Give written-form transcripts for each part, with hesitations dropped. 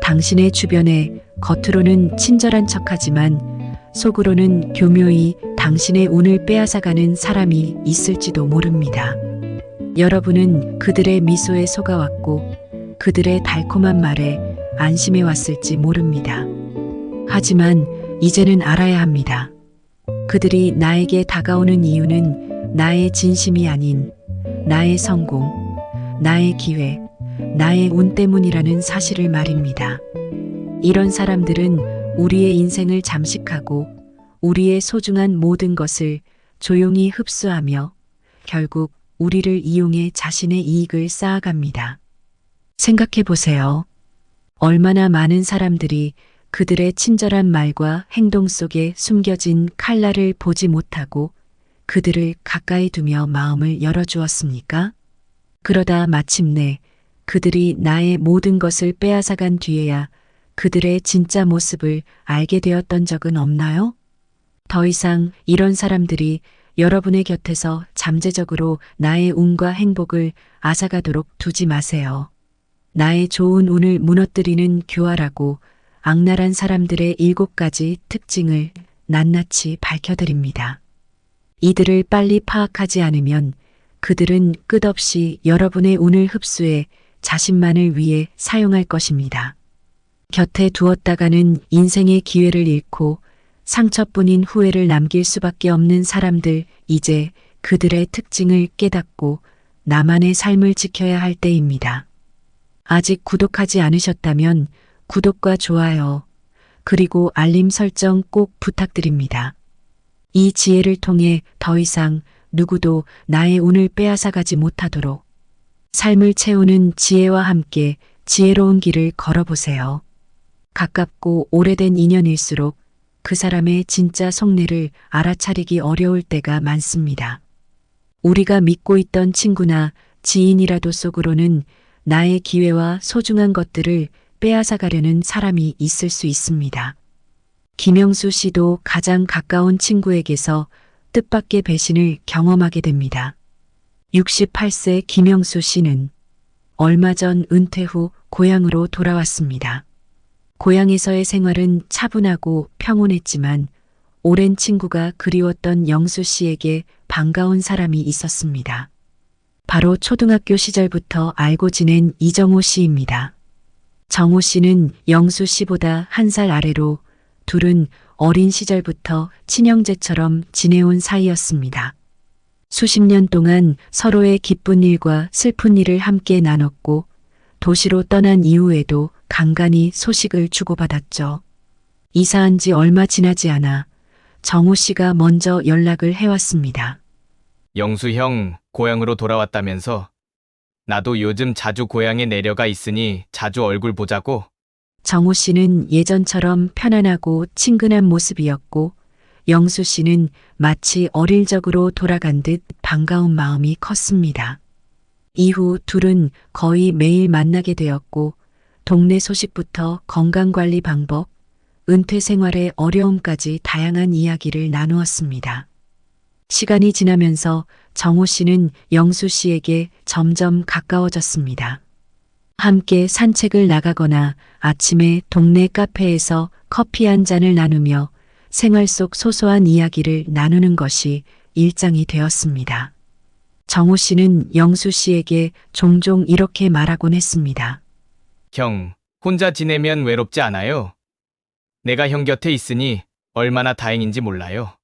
당신의 주변에 겉으로는 친절한 척하지만 속으로는 교묘히 당신의 운을 빼앗아가는 사람이 있을지도 모릅니다. 여러분은 그들의 미소에 속아왔고 그들의 달콤한 말에 안심해 왔을지 모릅니다. 하지만 이제는 알아야 합니다. 그들이 나에게 다가오는 이유는 나의 진심이 아닌 나의 성공, 나의 기회, 나의 운 때문이라는 사실을 말입니다. 이런 사람들은 우리의 인생을 잠식하고 우리의 소중한 모든 것을 조용히 흡수하며 결국 우리를 이용해 자신의 이익을 쌓아갑니다. 생각해 보세요. 얼마나 많은 사람들이 그들의 친절한 말과 행동 속에 숨겨진 칼날을 보지 못하고 그들을 가까이 두며 마음을 열어주었습니까? 그러다 마침내 그들이 나의 모든 것을 빼앗아간 뒤에야 그들의 진짜 모습을 알게 되었던 적은 없나요? 더 이상 이런 사람들이 여러분의 곁에서 잠재적으로 나의 운과 행복을 앗아가도록 두지 마세요. 나의 좋은 운을 무너뜨리는 교활하고 악랄한 사람들의 7가지 특징을 낱낱이 밝혀드립니다. 이들을 빨리 파악하지 않으면 그들은 끝없이 여러분의 운을 흡수해 자신만을 위해 사용할 것입니다. 곁에 두었다가는 인생의 기회를 잃고 상처뿐인 후회를 남길 수밖에 없는 사람들, 이제 그들의 특징을 깨닫고 나만의 삶을 지켜야 할 때입니다. 아직 구독하지 않으셨다면 구독과 좋아요, 그리고 알림 설정 꼭 부탁드립니다. 이 지혜를 통해 더 이상 누구도 나의 운을 빼앗아가지 못하도록 삶을 채우는 지혜와 함께 지혜로운 길을 걸어보세요. 가깝고 오래된 인연일수록 그 사람의 진짜 속내를 알아차리기 어려울 때가 많습니다. 우리가 믿고 있던 친구나 지인이라도 속으로는 나의 기회와 소중한 것들을 빼앗아가려는 사람이 있을 수 있습니다. 김영수 씨도 가장 가까운 친구에게서 뜻밖의 배신을 경험하게 됩니다. 68세 김영수 씨는 얼마 전 은퇴 후 고향으로 돌아왔습니다. 고향에서의 생활은 차분하고 평온했지만 오랜 친구가 그리웠던 영수 씨에게 반가운 사람이 있었습니다. 바로 초등학교 시절부터 알고 지낸 이정호 씨입니다. 정호 씨는 영수 씨보다 1살 아래로 둘은 어린 시절부터 친형제처럼 지내온 사이였습니다. 수십 년 동안 서로의 기쁜 일과 슬픈 일을 함께 나눴고 도시로 떠난 이후에도 간간히 소식을 주고받았죠. 이사한 지 얼마 지나지 않아 정호 씨가 먼저 연락을 해왔습니다. 영수 형, 고향으로 돌아왔다면서? 나도 요즘 자주 고향에 내려가 있으니 자주 얼굴 보자고. 정호 씨는 예전처럼 편안하고 친근한 모습이었고 영수 씨는 마치 어릴 적으로 돌아간 듯 반가운 마음이 컸습니다. 이후 둘은 거의 매일 만나게 되었고 동네 소식부터 건강관리 방법, 은퇴 생활의 어려움까지 다양한 이야기를 나누었습니다. 시간이 지나면서 정호 씨는 영수 씨에게 점점 가까워졌습니다. 함께 산책을 나가거나 아침에 동네 카페에서 커피 한 잔을 나누며 생활 속 소소한 이야기를 나누는 것이 일상이 되었습니다. 정호 씨는 영수 씨에게 종종 이렇게 말하곤 했습니다. 형, 혼자 지내면 외롭지 않아요? 내가 형 곁에 있으니 얼마나 다행인지 몰라요.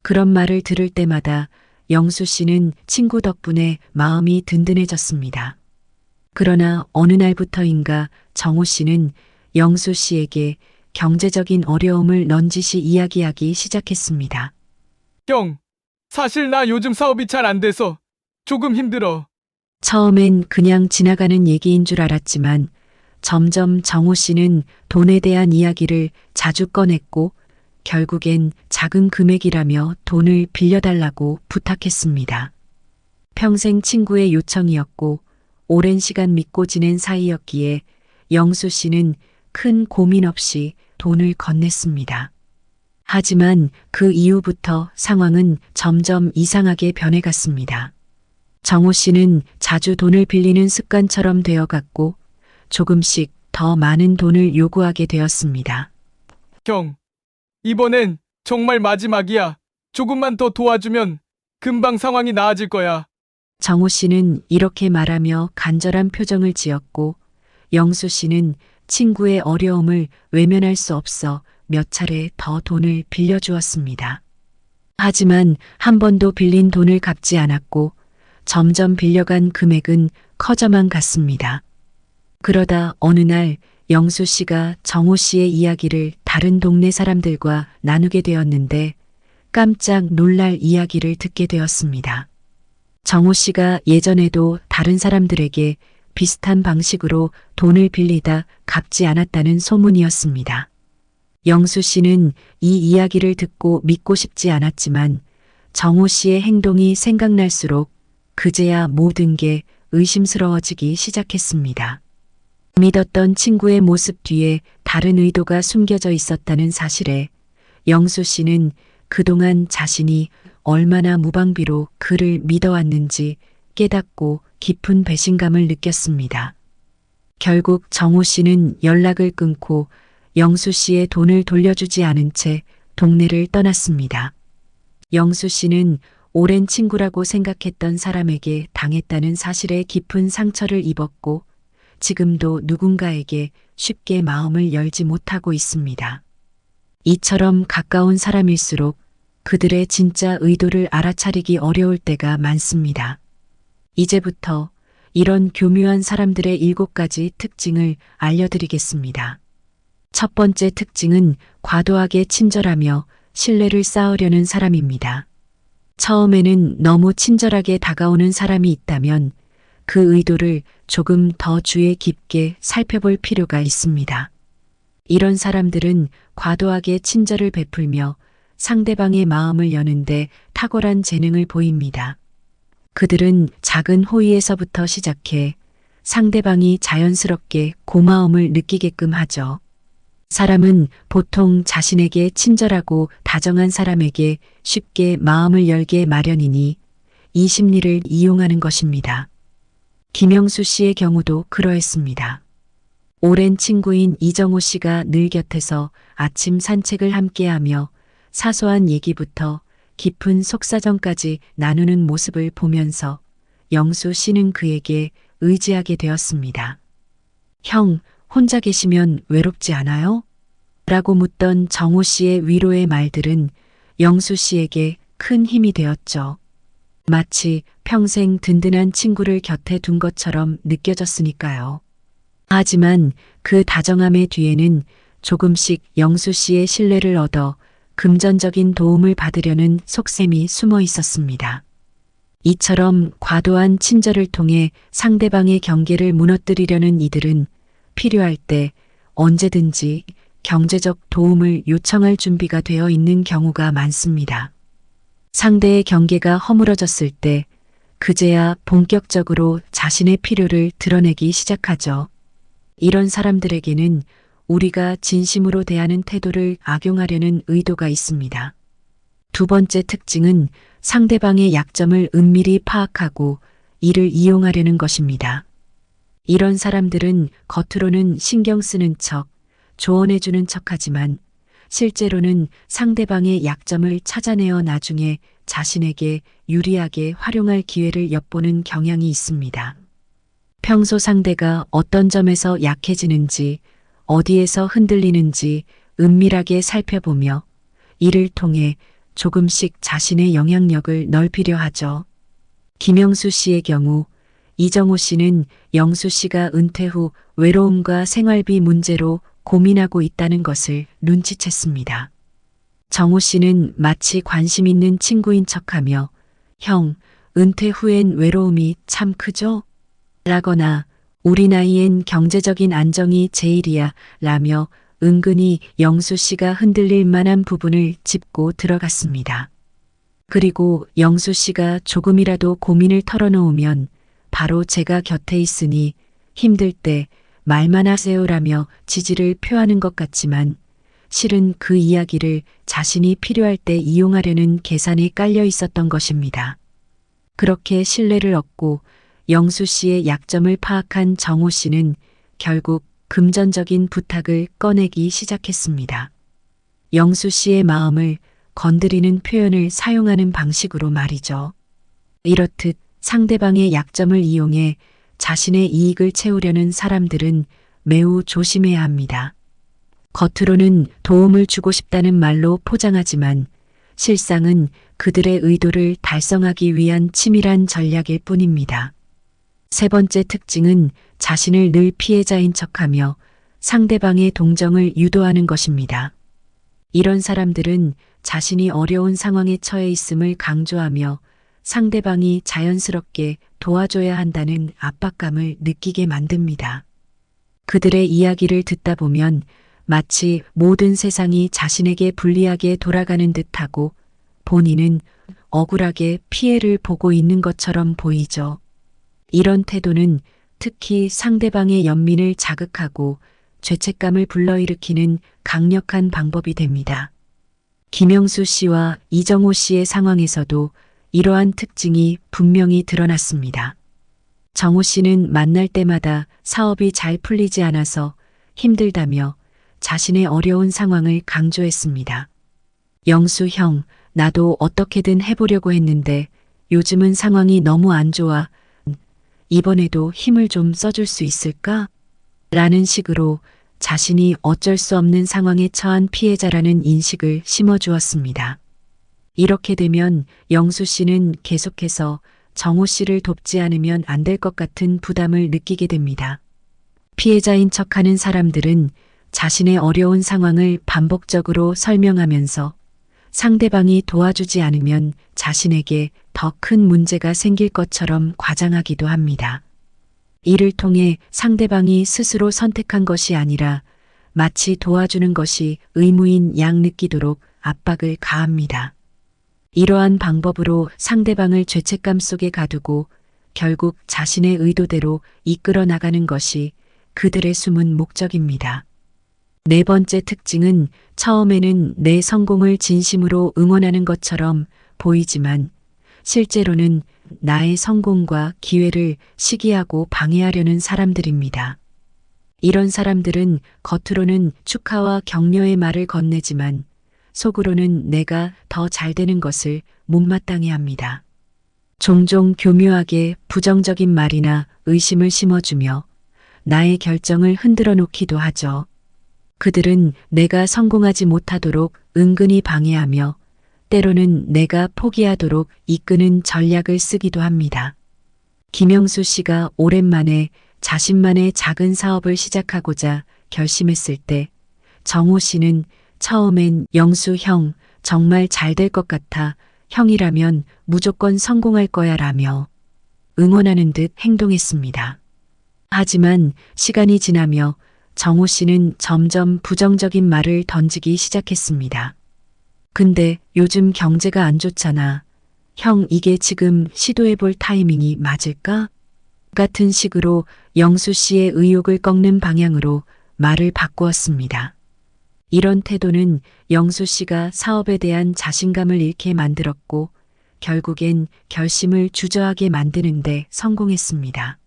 그런 말을 들을 때마다 영수 씨는 친구 덕분에 마음이 든든해졌습니다. 그러나 어느 날부터인가 정호 씨는 영수 씨에게 경제적인 어려움을 넌지시 이야기하기 시작했습니다. 형, 사실 나 요즘 사업이 잘 안 돼서 조금 힘들어. 처음엔 그냥 지나가는 얘기인 줄 알았지만 점점 정호 씨는 돈에 대한 이야기를 자주 꺼냈고 결국엔 작은 금액이라며 돈을 빌려달라고 부탁했습니다. 평생 친구의 요청이었고 오랜 시간 믿고 지낸 사이였기에 영수 씨는 큰 고민 없이 돈을 건넸습니다. 하지만 그 이후부터 상황은 점점 이상하게 변해갔습니다. 정호 씨는 자주 돈을 빌리는 습관처럼 되어갔고 조금씩 더 많은 돈을 요구하게 되었습니다. 형, 이번엔 정말 마지막이야. 조금만 더 도와주면 금방 상황이 나아질 거야. 정호 씨는 이렇게 말하며 간절한 표정을 지었고 영수 씨는 친구의 어려움을 외면할 수 없어 몇 차례 더 돈을 빌려주었습니다. 하지만 한 번도 빌린 돈을 갚지 않았고 점점 빌려간 금액은 커져만 갔습니다. 그러다 어느 날 영수 씨가 정호 씨의 이야기를 다른 동네 사람들과 나누게 되었는데 깜짝 놀랄 이야기를 듣게 되었습니다. 정호 씨가 예전에도 다른 사람들에게 비슷한 방식으로 돈을 빌리다 갚지 않았다는 소문이었습니다. 영수 씨는 이 이야기를 듣고 믿고 싶지 않았지만 정호 씨의 행동이 생각날수록 그제야 모든 게 의심스러워지기 시작했습니다. 믿었던 친구의 모습 뒤에 다른 의도가 숨겨져 있었다는 사실에 영수 씨는 그동안 자신이 얼마나 무방비로 그를 믿어왔는지 깨닫고 깊은 배신감을 느꼈습니다. 결국 정호 씨는 연락을 끊고 영수 씨의 돈을 돌려주지 않은 채 동네를 떠났습니다. 영수 씨는 오랜 친구라고 생각했던 사람에게 당했다는 사실에 깊은 상처를 입었고 지금도 누군가에게 쉽게 마음을 열지 못하고 있습니다. 이처럼 가까운 사람일수록 그들의 진짜 의도를 알아차리기 어려울 때가 많습니다. 이제부터 이런 교묘한 사람들의 7가지 특징을 알려드리겠습니다. 첫 번째 특징은 과도하게 친절하며 신뢰를 쌓으려는 사람입니다. 처음에는 너무 친절하게 다가오는 사람이 있다면 그 의도를 조금 더 주의 깊게 살펴볼 필요가 있습니다. 이런 사람들은 과도하게 친절을 베풀며 상대방의 마음을 여는데 탁월한 재능을 보입니다. 그들은 작은 호의에서부터 시작해 상대방이 자연스럽게 고마움을 느끼게끔 하죠. 사람은 보통 자신에게 친절하고 다정한 사람에게 쉽게 마음을 열게 마련이니 이 심리를 이용하는 것입니다. 김영수 씨의 경우도 그러했습니다. 오랜 친구인 이정호 씨가 늘 곁에서 아침 산책을 함께하며 사소한 얘기부터 깊은 속사정까지 나누는 모습을 보면서 영수 씨는 그에게 의지하게 되었습니다. 형, 혼자 계시면 외롭지 않아요? 라고 묻던 정호 씨의 위로의 말들은 영수 씨에게 큰 힘이 되었죠. 마치 평생 든든한 친구를 곁에 둔 것처럼 느껴졌으니까요. 하지만 그 다정함의 뒤에는 조금씩 영수 씨의 신뢰를 얻어 금전적인 도움을 받으려는 속셈이 숨어 있었습니다. 이처럼 과도한 친절을 통해 상대방의 경계를 무너뜨리려는 이들은 필요할 때 언제든지 경제적 도움을 요청할 준비가 되어 있는 경우가 많습니다. 상대의 경계가 허물어졌을 때 그제야 본격적으로 자신의 필요를 드러내기 시작하죠. 이런 사람들에게는 우리가 진심으로 대하는 태도를 악용하려는 의도가 있습니다. 두 번째 특징은 상대방의 약점을 은밀히 파악하고 이를 이용하려는 것입니다. 이런 사람들은 겉으로는 신경 쓰는 척, 조언해주는 척하지만 실제로는 상대방의 약점을 찾아내어 나중에 자신에게 유리하게 활용할 기회를 엿보는 경향이 있습니다. 평소 상대가 어떤 점에서 약해지는지, 어디에서 흔들리는지 은밀하게 살펴보며 이를 통해 조금씩 자신의 영향력을 넓히려 하죠. 김영수 씨의 경우 이정호 씨는 영수 씨가 은퇴 후 외로움과 생활비 문제로 고민하고 있다는 것을 눈치챘습니다. 정호 씨는 마치 관심 있는 친구인 척하며 형, 은퇴 후엔 외로움이 참 크죠? 라거나 우리 나이엔 경제적인 안정이 제일이야 라며 은근히 영수 씨가 흔들릴 만한 부분을 짚고 들어갔습니다. 그리고 영수 씨가 조금이라도 고민을 털어놓으면 바로 제가 곁에 있으니 힘들 때 말만 하세요라며 지지를 표하는 것 같지만 실은 그 이야기를 자신이 필요할 때 이용하려는 계산이 깔려 있었던 것입니다. 그렇게 신뢰를 얻고 영수 씨의 약점을 파악한 정호 씨는 결국 금전적인 부탁을 꺼내기 시작했습니다. 영수 씨의 마음을 건드리는 표현을 사용하는 방식으로 말이죠. 이렇듯 상대방의 약점을 이용해 자신의 이익을 채우려는 사람들은 매우 조심해야 합니다. 겉으로는 도움을 주고 싶다는 말로 포장하지만 실상은 그들의 의도를 달성하기 위한 치밀한 전략일 뿐입니다. 세 번째 특징은 자신을 늘 피해자인 척하며 상대방의 동정을 유도하는 것입니다. 이런 사람들은 자신이 어려운 상황에 처해 있음을 강조하며 상대방이 자연스럽게 도와줘야 한다는 압박감을 느끼게 만듭니다. 그들의 이야기를 듣다 보면 마치 모든 세상이 자신에게 불리하게 돌아가는 듯하고 본인은 억울하게 피해를 보고 있는 것처럼 보이죠. 이런 태도는 특히 상대방의 연민을 자극하고 죄책감을 불러일으키는 강력한 방법이 됩니다. 김영수 씨와 이정호 씨의 상황에서도 이러한 특징이 분명히 드러났습니다. 정호 씨는 만날 때마다 사업이 잘 풀리지 않아서 힘들다며 자신의 어려운 상황을 강조했습니다. 영수 형, 나도 어떻게든 해보려고 했는데 요즘은 상황이 너무 안 좋아. 이번에도 힘을 좀 써줄 수 있을까? 라는 식으로 자신이 어쩔 수 없는 상황에 처한 피해자라는 인식을 심어주었습니다. 이렇게 되면 영수 씨는 계속해서 정호 씨를 돕지 않으면 안 될 것 같은 부담을 느끼게 됩니다. 피해자인 척하는 사람들은 자신의 어려운 상황을 반복적으로 설명하면서 상대방이 도와주지 않으면 자신에게 더 큰 문제가 생길 것처럼 과장하기도 합니다. 이를 통해 상대방이 스스로 선택한 것이 아니라 마치 도와주는 것이 의무인 양 느끼도록 압박을 가합니다. 이러한 방법으로 상대방을 죄책감 속에 가두고 결국 자신의 의도대로 이끌어 나가는 것이 그들의 숨은 목적입니다. 네 번째 특징은 처음에는 내 성공을 진심으로 응원하는 것처럼 보이지만 실제로는 나의 성공과 기회를 시기하고 방해하려는 사람들입니다. 이런 사람들은 겉으로는 축하와 격려의 말을 건네지만 속으로는 내가 더 잘 되는 것을 못마땅해 합니다. 종종 교묘하게 부정적인 말이나 의심을 심어주며 나의 결정을 흔들어 놓기도 하죠. 그들은 내가 성공하지 못하도록 은근히 방해하며 때로는 내가 포기하도록 이끄는 전략을 쓰기도 합니다. 김영수 씨가 오랜만에 자신만의 작은 사업을 시작하고자 결심했을 때 정호 씨는 처음엔 영수 형, 정말 잘 될 것 같아. 형이라면 무조건 성공할 거야 라며 응원하는 듯 행동했습니다. 하지만 시간이 지나며 정호 씨는 점점 부정적인 말을 던지기 시작했습니다. 근데 요즘 경제가 안 좋잖아. 형, 이게 지금 시도해볼 타이밍이 맞을까? 같은 식으로 영수 씨의 의욕을 꺾는 방향으로 말을 바꾸었습니다. 이런 태도는 영수 씨가 사업에 대한 자신감을 잃게 만들었고 결국엔 결심을 주저하게 만드는 데 성공했습니다.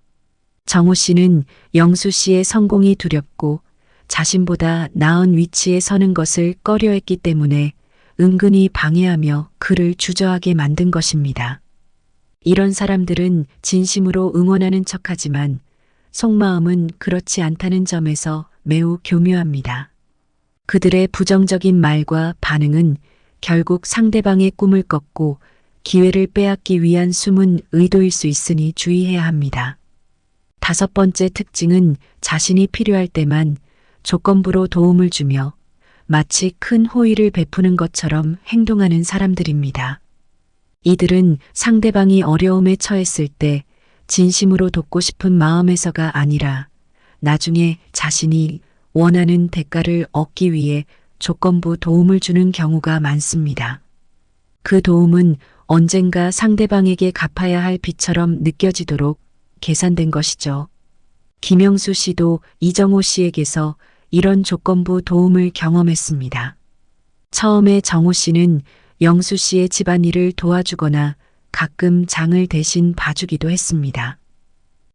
정호 씨는 영수 씨의 성공이 두렵고 자신보다 나은 위치에 서는 것을 꺼려했기 때문에 은근히 방해하며 그를 주저하게 만든 것입니다. 이런 사람들은 진심으로 응원하는 척하지만 속마음은 그렇지 않다는 점에서 매우 교묘합니다. 그들의 부정적인 말과 반응은 결국 상대방의 꿈을 꺾고 기회를 빼앗기 위한 숨은 의도일 수 있으니 주의해야 합니다. 다섯 번째 특징은 자신이 필요할 때만 조건부로 도움을 주며 마치 큰 호의를 베푸는 것처럼 행동하는 사람들입니다. 이들은 상대방이 어려움에 처했을 때 진심으로 돕고 싶은 마음에서가 아니라 나중에 자신이 원하는 대가를 얻기 위해 조건부 도움을 주는 경우가 많습니다. 그 도움은 언젠가 상대방에게 갚아야 할 빚처럼 느껴지도록 계산된 것이죠. 김영수 씨도 이정호 씨에게서 이런 조건부 도움을 경험했습니다. 처음에 정호 씨는 영수 씨의 집안일을 도와주거나 가끔 장을 대신 봐주기도 했습니다.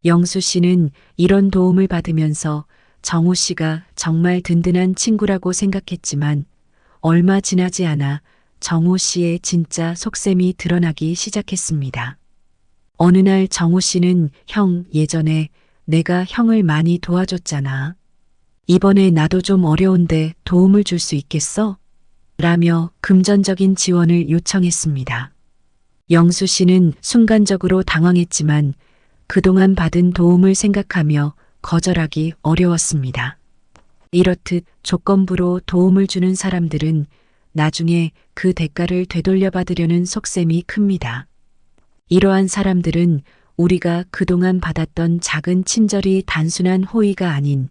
영수 씨는 이런 도움을 받으면서 정호 씨가 정말 든든한 친구라고 생각했지만 얼마 지나지 않아 정호 씨의 진짜 속셈이 드러나기 시작했습니다. 어느 날 정호 씨는 형, 예전에 내가 형을 많이 도와줬잖아. 이번에 나도 좀 어려운데 도움을 줄 수 있겠어? 라며 금전적인 지원을 요청했습니다. 영수 씨는 순간적으로 당황했지만 그동안 받은 도움을 생각하며 거절하기 어려웠습니다. 이렇듯 조건부로 도움을 주는 사람들은 나중에 그 대가를 되돌려받으려는 속셈이 큽니다. 이러한 사람들은 우리가 그동안 받았던 작은 친절이 단순한 호의가 아닌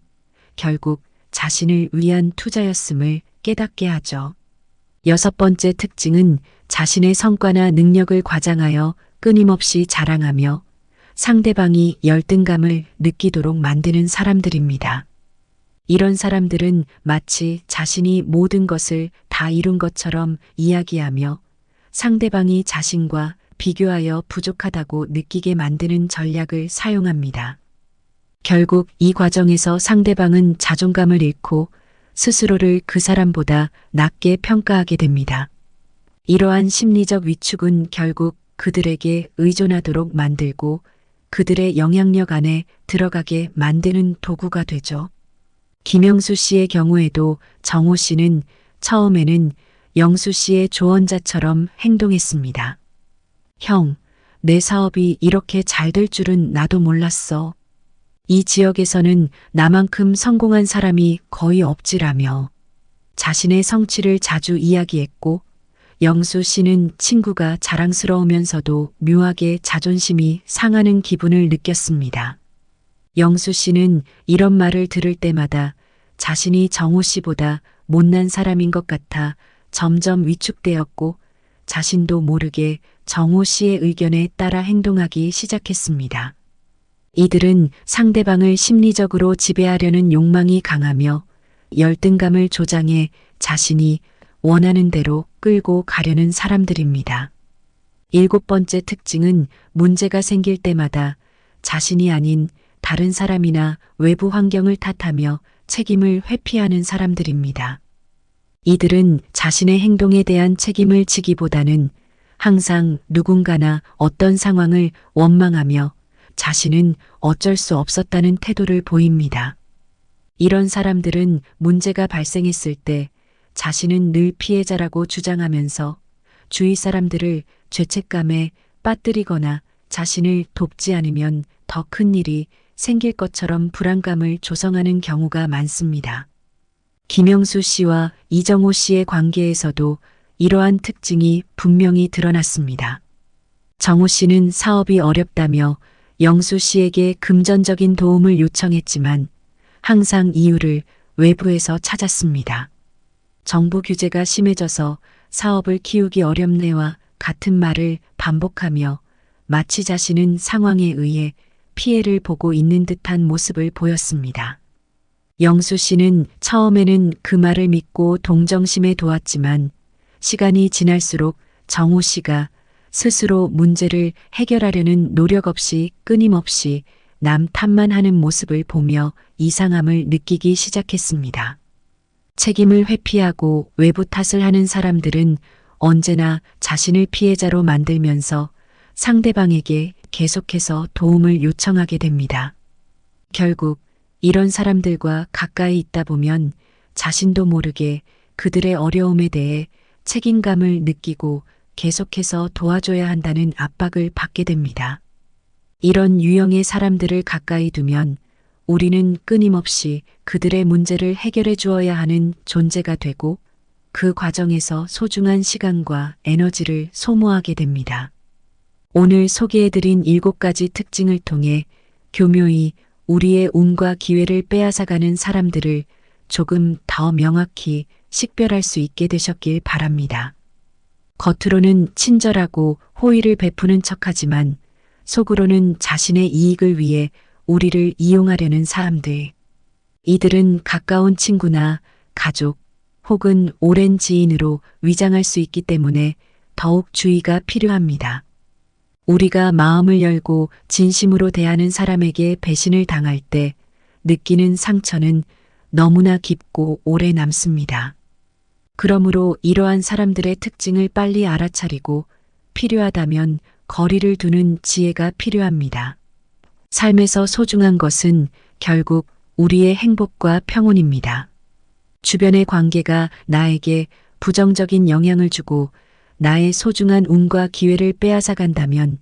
결국 자신을 위한 투자였음을 깨닫게 하죠. 6번째 특징은 자신의 성과나 능력을 과장하여 끊임없이 자랑하며 상대방이 열등감을 느끼도록 만드는 사람들입니다. 이런 사람들은 마치 자신이 모든 것을 다 이룬 것처럼 이야기하며 상대방이 자신과 비교하여 부족하다고 느끼게 만드는 전략을 사용합니다. 결국 이 과정에서 상대방은 자존감을 잃고 스스로를 그 사람보다 낮게 평가하게 됩니다. 이러한 심리적 위축은 결국 그들에게 의존하도록 만들고 그들의 영향력 안에 들어가게 만드는 도구가 되죠. 김영수 씨의 경우에도 정호 씨는 처음에는 영수 씨의 조언자처럼 행동했습니다. 형, 내 사업이 이렇게 잘 될 줄은 나도 몰랐어. 이 지역에서는 나만큼 성공한 사람이 거의 없지라며 자신의 성취를 자주 이야기했고 영수 씨는 친구가 자랑스러우면서도 묘하게 자존심이 상하는 기분을 느꼈습니다. 영수 씨는 이런 말을 들을 때마다 자신이 정호 씨보다 못난 사람인 것 같아 점점 위축되었고 자신도 모르게 정호 씨의 의견에 따라 행동하기 시작했습니다. 이들은 상대방을 심리적으로 지배하려는 욕망이 강하며 열등감을 조장해 자신이 원하는 대로 끌고 가려는 사람들입니다. 7번째 특징은 문제가 생길 때마다 자신이 아닌 다른 사람이나 외부 환경을 탓하며 책임을 회피하는 사람들입니다. 이들은 자신의 행동에 대한 책임을 지기보다는 항상 누군가나 어떤 상황을 원망하며 자신은 어쩔 수 없었다는 태도를 보입니다. 이런 사람들은 문제가 발생했을 때 자신은 늘 피해자라고 주장하면서 주위 사람들을 죄책감에 빠뜨리거나 자신을 돕지 않으면 더 큰 일이 생길 것처럼 불안감을 조성하는 경우가 많습니다. 김영수 씨와 이정호 씨의 관계에서도 이러한 특징이 분명히 드러났습니다. 정호 씨는 사업이 어렵다며 영수 씨에게 금전적인 도움을 요청했지만 항상 이유를 외부에서 찾았습니다. 정부 규제가 심해져서 사업을 키우기 어렵네와 같은 말을 반복하며 마치 자신은 상황에 의해 피해를 보고 있는 듯한 모습을 보였습니다. 영수 씨는 처음에는 그 말을 믿고 동정심에 도왔지만 시간이 지날수록 정호 씨가 스스로 문제를 해결하려는 노력 없이 끊임없이 남 탓만 하는 모습을 보며 이상함을 느끼기 시작했습니다. 책임을 회피하고 외부 탓을 하는 사람들은 언제나 자신을 피해자로 만들면서 상대방에게 계속해서 도움을 요청하게 됩니다. 결국 이런 사람들과 가까이 있다 보면 자신도 모르게 그들의 어려움에 대해 책임감을 느끼고 계속해서 도와줘야 한다는 압박을 받게 됩니다. 이런 유형의 사람들을 가까이 두면 우리는 끊임없이 그들의 문제를 해결해 주어야 하는 존재가 되고 그 과정에서 소중한 시간과 에너지를 소모하게 됩니다. 오늘 소개해드린 7가지 특징을 통해 교묘히 우리의 운과 기회를 빼앗아가는 사람들을 조금 더 명확히 식별할 수 있게 되셨길 바랍니다. 겉으로는 친절하고 호의를 베푸는 척하지만 속으로는 자신의 이익을 위해 우리를 이용하려는 사람들. 이들은 가까운 친구나 가족 혹은 오랜 지인으로 위장할 수 있기 때문에 더욱 주의가 필요합니다. 우리가 마음을 열고 진심으로 대하는 사람에게 배신을 당할 때 느끼는 상처는 너무나 깊고 오래 남습니다. 그러므로 이러한 사람들의 특징을 빨리 알아차리고 필요하다면 거리를 두는 지혜가 필요합니다. 삶에서 소중한 것은 결국 우리의 행복과 평온입니다. 주변의 관계가 나에게 부정적인 영향을 주고 나의 소중한 운과 기회를 빼앗아 간다면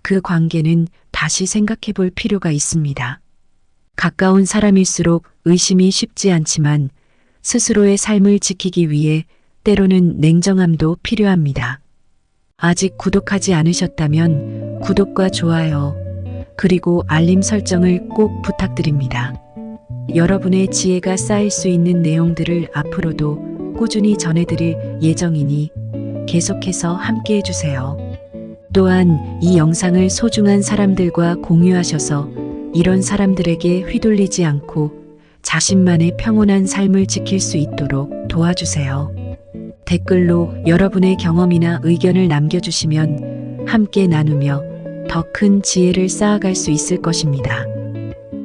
그 관계는 다시 생각해 볼 필요가 있습니다. 가까운 사람일수록 의심이 쉽지 않지만 스스로의 삶을 지키기 위해 때로는 냉정함도 필요합니다. 아직 구독하지 않으셨다면 구독과 좋아요, 그리고 알림 설정을 꼭 부탁드립니다. 여러분의 지혜가 쌓일 수 있는 내용들을 앞으로도 꾸준히 전해드릴 예정이니 계속해서 함께 해주세요. 또한 이 영상을 소중한 사람들과 공유하셔서 이런 사람들에게 휘둘리지 않고 자신만의 평온한 삶을 지킬 수 있도록 도와주세요. 댓글로 여러분의 경험이나 의견을 남겨주시면 함께 나누며 더 큰 지혜를 쌓아갈 수 있을 것입니다.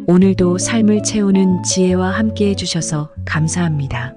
오늘도 삶을 채우는 지혜와 함께 해주셔서 감사합니다.